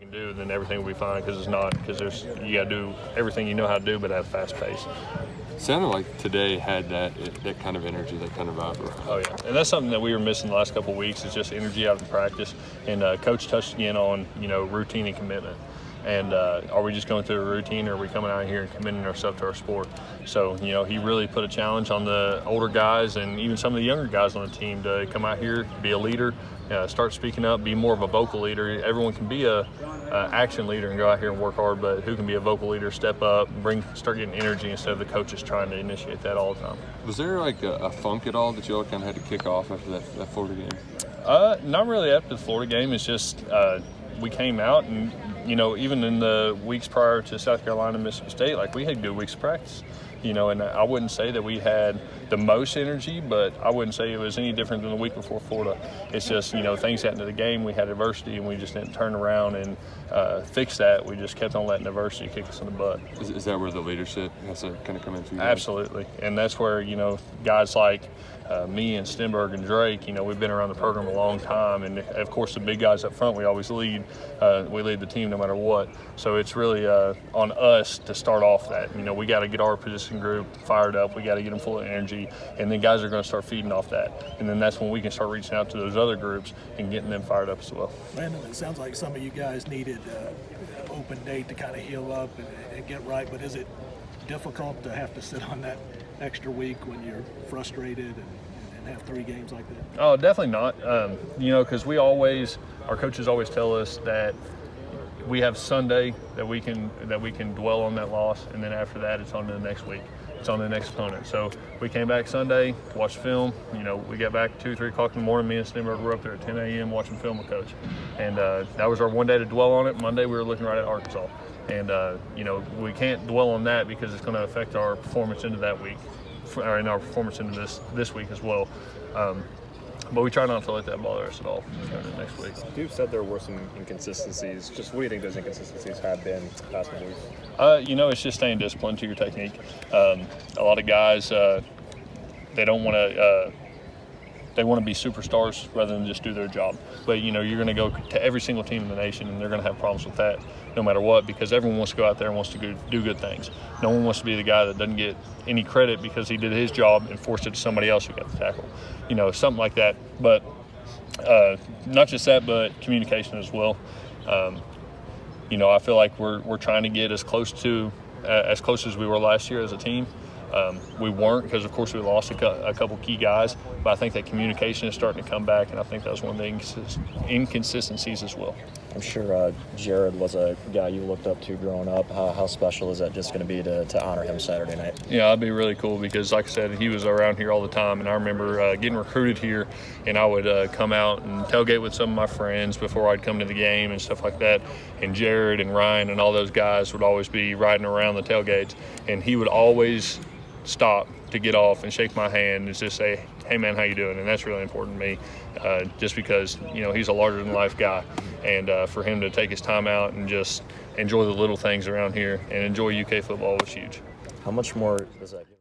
you can do, then everything will be fine, because it's not, because you got to do everything you know how to do, but at a fast pace. Sounded like today had that kind of energy, that kind of vibe. Oh, yeah. And that's something that we were missing the last couple of weeks, is just energy out of the practice. And Coach touched again on, routine and commitment. And are we just going through a routine, or are we coming out here and committing ourselves to our sport? So, he really put a challenge on the older guys and even some of the younger guys on the team to come out here, be a leader, start speaking up, be more of a vocal leader. Everyone can be a action leader and go out here and work hard, but who can be a vocal leader, step up, start getting energy instead of the coaches trying to initiate that all the time. Was there like a funk at all that you all kind of had to kick off after that Florida game? Not really after the Florida game. It's just we came out and, even in the weeks prior to South Carolina and Mississippi State, like, we had good weeks of practice. And I wouldn't say that we had the most energy, but I wouldn't say it was any different than the week before Florida. It's just, things happened to the game. We had adversity, and we just didn't turn around and fix that. We just kept on letting adversity kick us in the butt. Is that where the leadership has to kind of come into? Absolutely. And that's where, guys like me and Stenberg and Drake, we've been around the program a long time. And, of course, the big guys up front, we always lead. We lead the team no matter what. So it's really on us to start off that. We got to get our position group fired up. We got to get them full of energy. And then guys are going to start feeding off that. And then that's when we can start reaching out to those other groups and getting them fired up as well. Landon, it sounds like some of you guys needed an open date to kind of heal up and get right. But is it difficult to have to sit on that extra week when you're frustrated and have 3 games like that? Oh, definitely not. Because our coaches always tell us that we have Sunday that we can dwell on that loss, and then after that, it's on to the next week. It's on the next opponent. So we came back Sunday, watched film. We got back 2, 3 o'clock in the morning. Me and Stenberg were up there at 10 a.m. watching film with Coach. And that was our one day to dwell on it. Monday, we were looking right at Arkansas. And, we can't dwell on that because it's going to affect our performance into that week, or in our performance into this week as well. But we try not to let that bother us at all next week. You said there were some inconsistencies. Just what do you think those inconsistencies have been the past few weeks? It's just staying disciplined to your technique. A lot of guys, they don't want to. They want to be superstars rather than just do their job. But, you're going to go to every single team in the nation, and they're going to have problems with that no matter what, because everyone wants to go out there and wants to do good things. No one wants to be the guy that doesn't get any credit because he did his job and forced it to somebody else who got the tackle. Something like that. But not just that, but communication as well. I feel like we're trying to get as close as we were last year as a team. We weren't because, of course, we lost a couple key guys, but I think that communication is starting to come back, and I think that was one of the inconsistencies as well. I'm sure Jared was a guy you looked up to growing up. How special is that just going to be to honor him Saturday night? Yeah, that'd be really cool because, like I said, he was around here all the time, and I remember getting recruited here, and I would come out and tailgate with some of my friends before I'd come to the game and stuff like that, and Jared and Ryan and all those guys would always be riding around the tailgates, and he would always stop to get off and shake my hand and just say, "Hey man, how you doing?" And that's really important to me, just because he's a larger than life guy, and for him to take his time out and just enjoy the little things around here and enjoy UK football was huge. How much more does that give?